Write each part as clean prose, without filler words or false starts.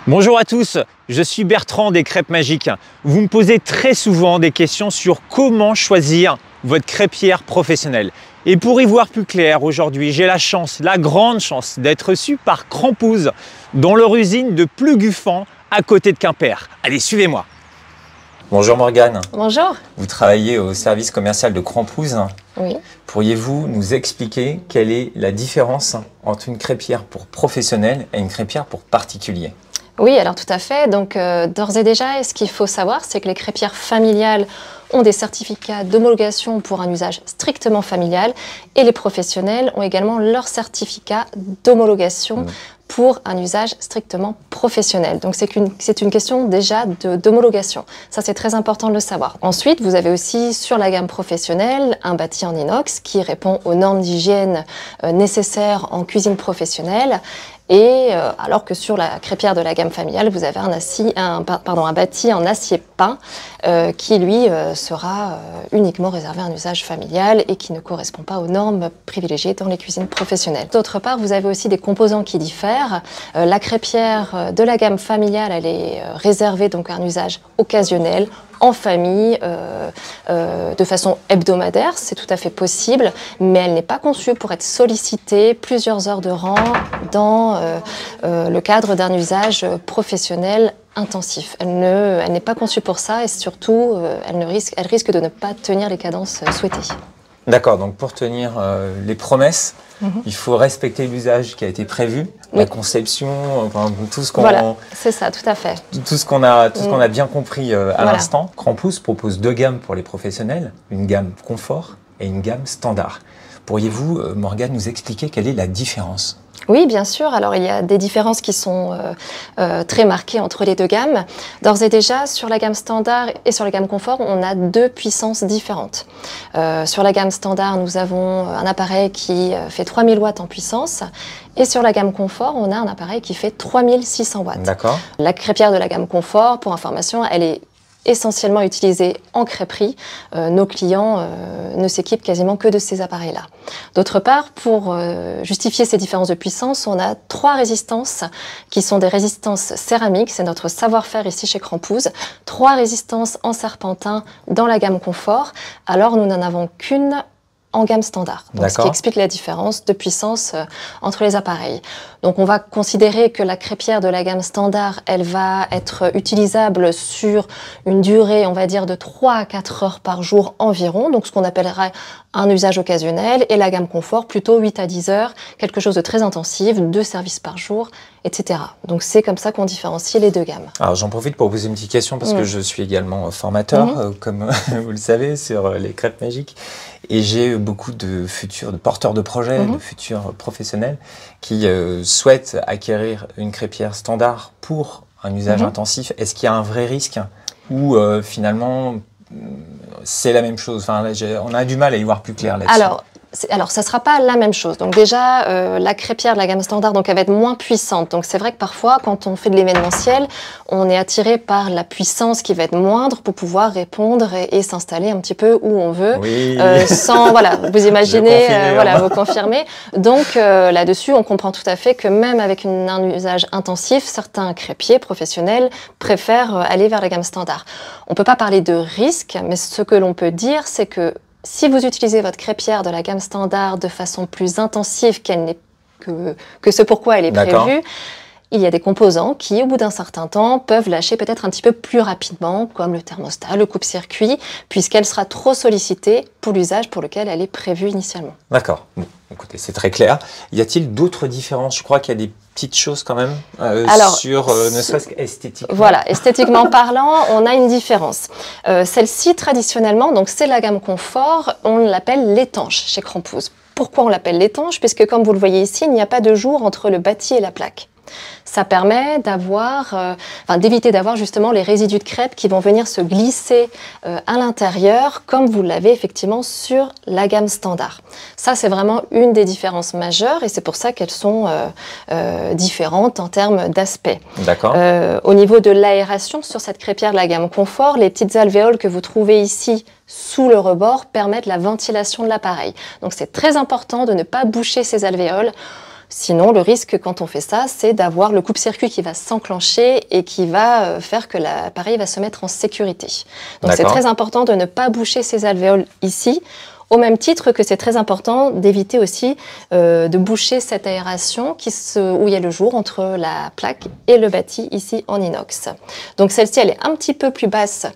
Bonjour à tous, je suis Bertrand des Crêpes Magiques. Vous me posez très souvent des questions sur comment choisir votre crêpière professionnelle. Et pour y voir plus clair, aujourd'hui, j'ai la chance, la grande chance d'être reçu par Crampouze dans leur usine de Pleguffan à côté de Quimper. Allez, suivez-moi. Bonjour Morgane. Bonjour. Vous travaillez au service commercial de Crampouze. Oui. Pourriez-vous nous expliquer quelle est la différence entre une crêpière pour professionnel et une crêpière pour particulier ? Oui, alors tout à fait. Donc, d'ores et déjà, ce qu'il faut savoir, c'est que les crêpières familiales ont des certificats d'homologation pour un usage strictement familial et les professionnels ont également leur certificat d'homologation pour un usage strictement professionnel. Donc, c'est une question déjà d'homologation. Ça, c'est très important de le savoir. Ensuite, vous avez aussi sur la gamme professionnelle un bâti en inox qui répond aux normes d'hygiène nécessaires en cuisine professionnelle. Et alors que sur la crêpière de la gamme familiale, vous avez un bâti en acier peint qui, lui, sera uniquement réservé à un usage familial et qui ne correspond pas aux normes privilégiées dans les cuisines professionnelles. D'autre part, vous avez aussi des composants qui diffèrent. La crêpière de la gamme familiale, elle est réservée donc à un usage occasionnel, en famille, de façon hebdomadaire, c'est tout à fait possible, mais elle n'est pas conçue pour être sollicitée plusieurs heures de rang dans le cadre d'un usage professionnel intensif. Elle n'est pas conçue pour ça et surtout, elle risque de ne pas tenir les cadences souhaitées. D'accord, donc pour tenir les promesses, il faut respecter l'usage qui a été prévu, la conception, enfin, tout ce qu'on... Voilà, c'est ça, tout à fait. Tout ce qu'on a bien compris à l'instant. Crampouze propose deux gammes pour les professionnels, une gamme confort et une gamme standard. Pourriez-vous, Morgane, nous expliquer quelle est la différence ? Oui, bien sûr. Alors, il y a des différences qui sont très marquées entre les deux gammes. D'ores et déjà, sur la gamme standard et sur la gamme confort, on a deux puissances différentes. Sur la gamme standard, nous avons un appareil qui fait 3000 watts en puissance. Et sur la gamme confort, on a un appareil qui fait 3600 watts. D'accord. La crêpière de la gamme confort, pour information, elle est essentiellement utilisée en crêperie. Nos clients ne s'équipent quasiment que de ces appareils-là. D'autre part, pour justifier ces différences de puissance, on a trois résistances qui sont des résistances céramiques. C'est notre savoir-faire ici chez Crampouze. Trois résistances en serpentin dans la gamme confort. Alors, nous n'en avons qu'une en gamme standard, donc ce qui explique la différence de puissance entre les appareils. Donc on va considérer que la crêpière de la gamme standard, elle va être utilisable sur une durée, on va dire, de 3 à 4 heures par jour environ, donc ce qu'on appellera un usage occasionnel, et la gamme confort, plutôt 8 à 10 heures, quelque chose de très intensif, 2 services par jour, etc. Donc c'est comme ça qu'on différencie les deux gammes. Alors j'en profite pour vous poser une petite question, parce que je suis également formateur, comme vous le savez, sur les crêpes magiques. Et j'ai beaucoup de porteurs de projets, de futurs professionnels qui souhaitent acquérir une crêpière standard pour un usage intensif. Est-ce qu'il y a un vrai risque ou finalement c'est la même chose? Enfin, on a du mal à y voir plus clair là-dessus. Alors, ça ne sera pas la même chose. Donc déjà, la crêpière de la gamme standard, donc, elle va être moins puissante. Donc c'est vrai que parfois, quand on fait de l'événementiel, on est attiré par la puissance qui va être moindre pour pouvoir répondre et s'installer un petit peu où on veut, sans, voilà, vous imaginez, vous confirmez. Donc là-dessus, on comprend tout à fait que même avec un usage intensif, certains crêpiers professionnels préfèrent aller vers la gamme standard. On ne peut pas parler de risque, mais ce que l'on peut dire, c'est que si vous utilisez votre crêpière de la gamme standard de façon plus intensive que ce pourquoi elle est prévue, il y a des composants qui, au bout d'un certain temps, peuvent lâcher peut-être un petit peu plus rapidement, comme le thermostat, le coupe-circuit, puisqu'elle sera trop sollicitée pour l'usage pour lequel elle est prévue initialement. D'accord. Bon, écoutez, c'est très clair. Y a-t-il d'autres différences? Je crois qu'il y a des petites choses quand même, ne serait-ce qu'esthétiquement. Voilà, esthétiquement parlant, on a une différence. Celle-ci, traditionnellement, donc c'est la gamme confort, on l'appelle l'étanche chez Crampouze. Pourquoi on l'appelle l'étanche? Puisque comme vous le voyez ici, il n'y a pas de jour entre le bâti et la plaque. Ça permet d'éviter d'avoir justement les résidus de crêpes qui vont venir se glisser à l'intérieur, comme vous l'avez effectivement sur la gamme standard. Ça, c'est vraiment une des différences majeures et c'est pour ça qu'elles sont différentes en termes d'aspect. D'accord. Au niveau de l'aération, sur cette crêpière de la gamme confort, les petites alvéoles que vous trouvez ici sous le rebord permettent la ventilation de l'appareil. Donc c'est très important de ne pas boucher ces alvéoles. Sinon, le risque quand on fait ça, c'est d'avoir le coupe-circuit qui va s'enclencher et qui va faire que l'appareil va se mettre en sécurité. Donc c'est très important de ne pas boucher ces alvéoles ici, au même titre que c'est très important d'éviter aussi de boucher cette aération où il y a le jour entre la plaque et le bâti ici en inox. Donc celle-ci, elle est un petit peu plus basse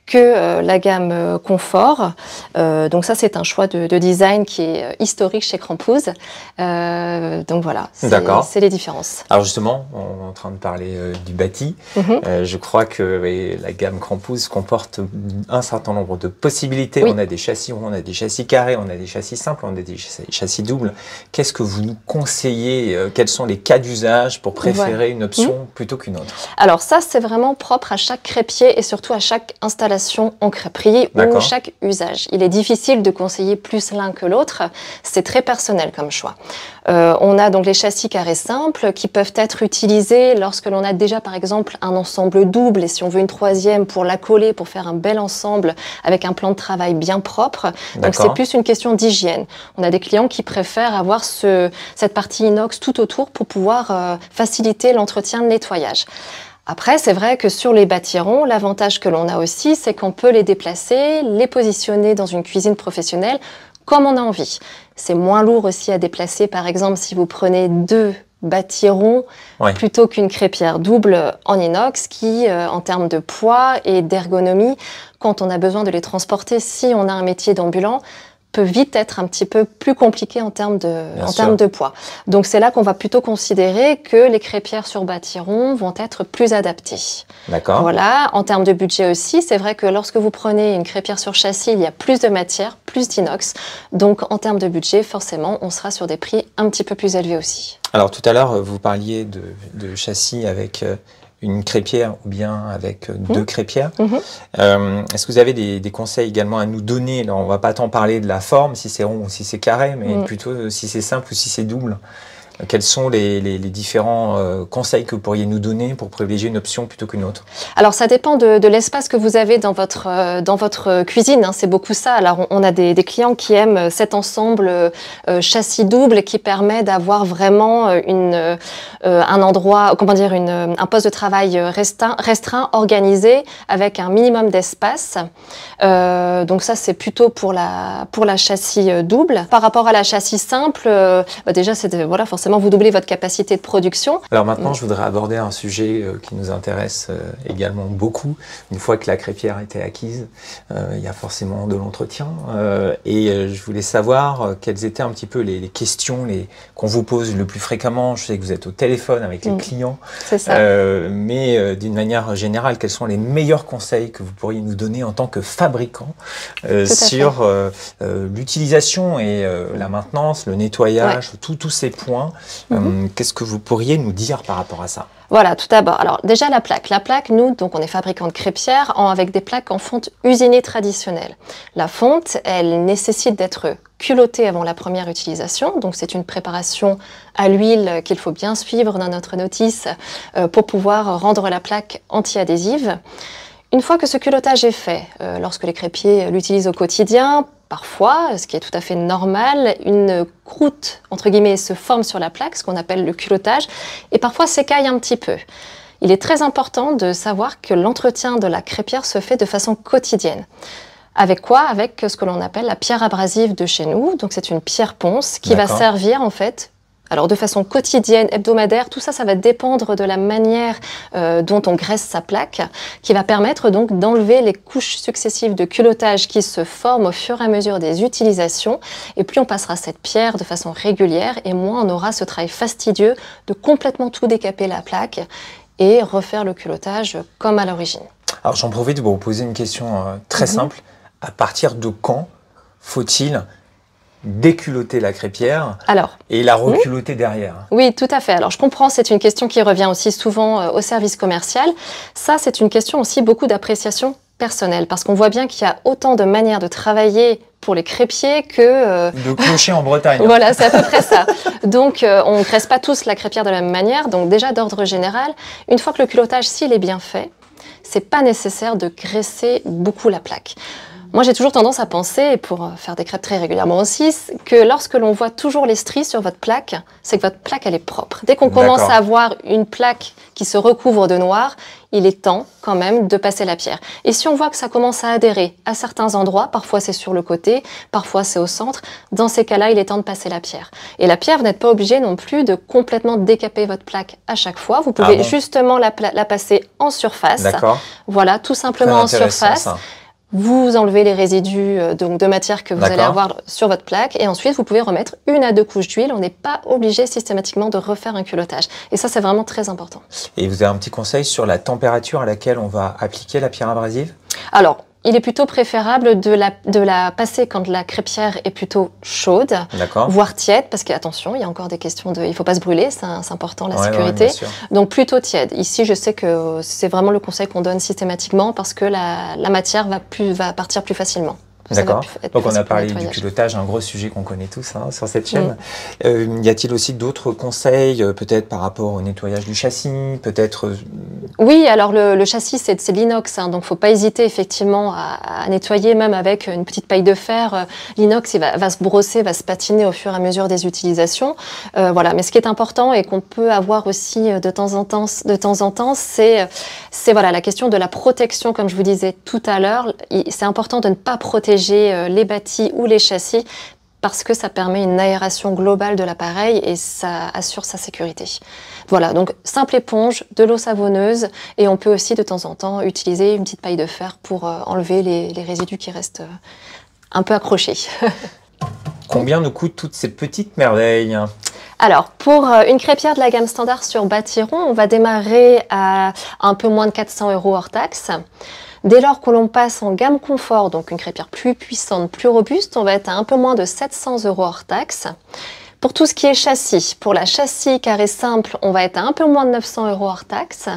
que la gamme confort. Donc ça, c'est un choix de design qui est historique chez Crampouze. Donc voilà, c'est les différences. Alors justement, on est en train de parler du bâti. Je crois que la gamme Crampouze comporte un certain nombre de possibilités. Oui. On a des châssis ronds, on a des châssis carrés, on a des châssis simples, on a des châssis doubles. Qu'est-ce que vous nous conseillez? Quels sont les cas d'usage pour préférer une option plutôt qu'une autre? Alors ça, c'est vraiment propre à chaque crêpier et surtout à chaque installation en crêperie ou chaque usage. Il est difficile de conseiller plus l'un que l'autre. C'est très personnel comme choix. On a donc les châssis carrés simples qui peuvent être utilisés lorsque l'on a déjà par exemple un ensemble double et si on veut une troisième pour l'accoler, pour faire un bel ensemble avec un plan de travail bien propre. Donc c'est plus une question d'hygiène. On a des clients qui préfèrent avoir cette partie inox tout autour pour pouvoir faciliter l'entretien de nettoyage. Après, c'est vrai que sur les bâtirons, l'avantage que l'on a aussi, c'est qu'on peut les déplacer, les positionner dans une cuisine professionnelle comme on a envie. C'est moins lourd aussi à déplacer, par exemple, si vous prenez 2 bâtirons plutôt qu'une crêpière double en inox qui, en termes de poids et d'ergonomie, quand on a besoin de les transporter, si on a un métier d'ambulant, peut vite être un petit peu plus compliqué en termes de poids. Donc c'est là qu'on va plutôt considérer que les crêpières sur bâtiron vont être plus adaptées. D'accord. Voilà. En termes de budget aussi, c'est vrai que lorsque vous prenez une crêpière sur châssis, il y a plus de matière, plus d'inox. Donc en termes de budget, forcément, on sera sur des prix un petit peu plus élevés aussi. Alors tout à l'heure, vous parliez de châssis avec une crêpière ou bien avec 2 crêpières. Est-ce que vous avez des conseils également à nous donner? Alors, on ne va pas tant parler de la forme, si c'est rond ou si c'est carré, mais plutôt si c'est simple ou si c'est double. Quels sont les différents conseils que vous pourriez nous donner pour privilégier une option plutôt qu'une autre? Alors ça dépend de l'espace que vous avez dans votre cuisine, hein, c'est beaucoup ça. Alors on a des clients qui aiment cet ensemble châssis double qui permet d'avoir vraiment un endroit, comment dire, un poste de travail restreint, organisé, avec un minimum d'espace. Donc ça c'est plutôt pour la châssis double. Par rapport à la châssis simple, déjà c'est voilà, forcément vous doublez votre capacité de production. Alors maintenant, je voudrais aborder un sujet qui nous intéresse également beaucoup. Une fois que la crêpière a été acquise, il y a forcément de l'entretien. Et je voulais savoir quelles étaient un petit peu les questions qu'on vous pose le plus fréquemment. Je sais que vous êtes au téléphone avec les clients. C'est ça. Mais d'une manière générale, quels sont les meilleurs conseils que vous pourriez nous donner en tant que fabricant sur l'utilisation et la maintenance, le nettoyage, tous ces points? Qu'est-ce que vous pourriez nous dire par rapport à ça? Voilà, tout d'abord, alors déjà la plaque. La plaque, nous, donc on est fabricant de crêpières avec des plaques en fonte usinée traditionnelle. La fonte, elle nécessite d'être culottée avant la première utilisation, donc c'est une préparation à l'huile qu'il faut bien suivre dans notre notice pour pouvoir rendre la plaque anti-adhésive. Une fois que ce culottage est fait, lorsque les crêpiers l'utilisent au quotidien, parfois, ce qui est tout à fait normal, une croûte, entre guillemets, se forme sur la plaque, ce qu'on appelle le culottage, et parfois s'écaille un petit peu. Il est très important de savoir que l'entretien de la crêpière se fait de façon quotidienne. Avec quoi? Avec ce que l'on appelle la pierre abrasive de chez nous. Donc c'est une pierre ponce qui va servir en fait, alors de façon quotidienne, hebdomadaire, tout ça, ça va dépendre de la manière dont on graisse sa plaque, qui va permettre donc d'enlever les couches successives de culottage qui se forment au fur et à mesure des utilisations. Et plus on passera cette pierre de façon régulière, et moins on aura ce travail fastidieux de complètement tout décaper la plaque et refaire le culottage comme à l'origine. Alors j'en profite pour vous poser une question très simple. À partir de quand faut-il déculotter la crêpière et la reculotter derrière? Oui, tout à fait. Alors, je comprends, c'est une question qui revient aussi souvent au service commercial. Ça, c'est une question aussi beaucoup d'appréciation personnelle, parce qu'on voit bien qu'il y a autant de manières de travailler pour les crêpiers que... de clocher en Bretagne. Voilà, c'est à peu près ça. Donc, on ne graisse pas tous la crêpière de la même manière. Donc, déjà, d'ordre général, une fois que le culottage, s'il est bien fait, c'est pas nécessaire de graisser beaucoup la plaque. Moi, j'ai toujours tendance à penser, et pour faire des crêpes très régulièrement aussi, que lorsque l'on voit toujours les stries sur votre plaque, c'est que votre plaque, elle est propre. Dès qu'on commence à avoir une plaque qui se recouvre de noir, il est temps quand même de passer la pierre. Et si on voit que ça commence à adhérer à certains endroits, parfois c'est sur le côté, parfois c'est au centre, dans ces cas-là, il est temps de passer la pierre. Et la pierre, vous n'êtes pas obligé non plus de complètement décaper votre plaque à chaque fois. Vous pouvez justement la passer en surface. Voilà, tout simplement en surface. Ça. Vous enlevez les résidus de matière que vous allez avoir sur votre plaque et ensuite vous pouvez remettre 1 à 2 couches d'huile. On n'est pas obligé systématiquement de refaire un culottage. Et ça, c'est vraiment très important. Et vous avez un petit conseil sur la température à laquelle on va appliquer la pierre abrasive? Alors, il est plutôt préférable de la passer quand la crêpière est plutôt chaude, voire tiède, parce qu'attention, il y a encore des questions de... Il ne faut pas se brûler, c'est important, la sécurité. Donc plutôt tiède. Ici, je sais que c'est vraiment le conseil qu'on donne systématiquement parce que la matière va partir plus facilement. D'accord. Donc on a parlé du culottage, un gros sujet qu'on connaît tous sur cette chaîne. Y a-t-il aussi d'autres conseils, peut-être par rapport au nettoyage du châssis, peut-être Oui, alors le châssis c'est de l'inox, donc il ne faut pas hésiter effectivement à nettoyer, même avec une petite paille de fer. L'inox va se brosser, va se patiner au fur et à mesure des utilisations. Voilà. Mais ce qui est important et qu'on peut avoir aussi de temps en temps, c'est voilà, la question de la protection, comme je vous disais tout à l'heure. C'est important de ne pas protéger les bâtis ou les châssis parce que ça permet une aération globale de l'appareil et ça assure sa sécurité. Voilà, donc simple éponge, de l'eau savonneuse et on peut aussi de temps en temps utiliser une petite paille de fer pour enlever les résidus qui restent un peu accrochés. Combien nous coûtent toutes ces petites merveilles ? Alors, pour une crêpière de la gamme standard sur Bâtiron, on va démarrer à un peu moins de 400 € hors taxe. Dès lors que l'on passe en gamme confort, donc une crêpière plus puissante, plus robuste, on va être à un peu moins de 700 € hors taxe. Pour tout ce qui est châssis, pour la châssis carré simple, on va être à un peu moins de 900 € hors taxe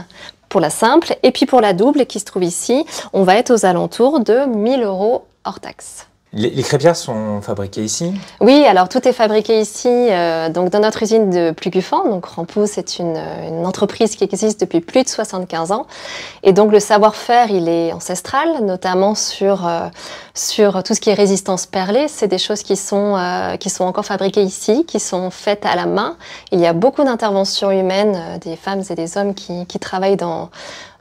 pour la simple. Et puis pour la double qui se trouve ici, on va être aux alentours de 1 000 € hors taxe. Les crêpières sont fabriquées ici? Oui, alors tout est fabriqué ici, donc dans notre usine de Plugufan. Donc Rampo, c'est une entreprise qui existe depuis plus de 75 ans. Et donc le savoir-faire, il est ancestral, notamment sur tout ce qui est résistance perlée. C'est des choses qui sont encore fabriquées ici, qui sont faites à la main. Il y a beaucoup d'interventions humaines, des femmes et des hommes qui travaillent dans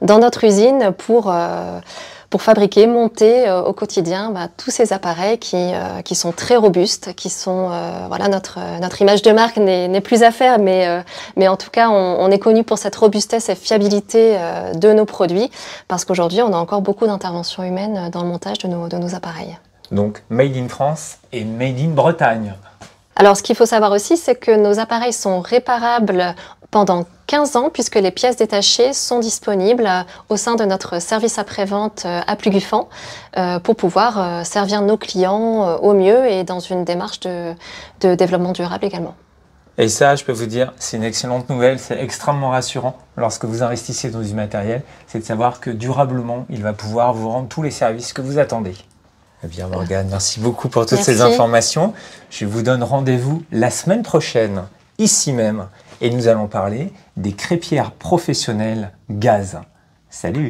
notre usine pour fabriquer, monter au quotidien tous ces appareils qui sont très robustes, qui sont voilà, notre image de marque n'est plus à faire, mais en tout cas on est connu pour cette robustesse et fiabilité de nos produits, parce qu'aujourd'hui on a encore beaucoup d'interventions humaines dans le montage de nos appareils. Donc made in France et made in Bretagne. Alors, ce qu'il faut savoir aussi, c'est que nos appareils sont réparables pendant 15 ans, puisque les pièces détachées sont disponibles au sein de notre service après-vente à Plugufan pour pouvoir servir nos clients au mieux et dans une démarche de développement durable également. Et ça, je peux vous dire, c'est une excellente nouvelle, c'est extrêmement rassurant lorsque vous investissez dans du matériel, c'est de savoir que durablement, il va pouvoir vous rendre tous les services que vous attendez. Eh bien Morgane, merci beaucoup pour toutes ces informations. Je vous donne rendez-vous la semaine prochaine, ici même, et nous allons parler des crêpières professionnelles gaz. Salut!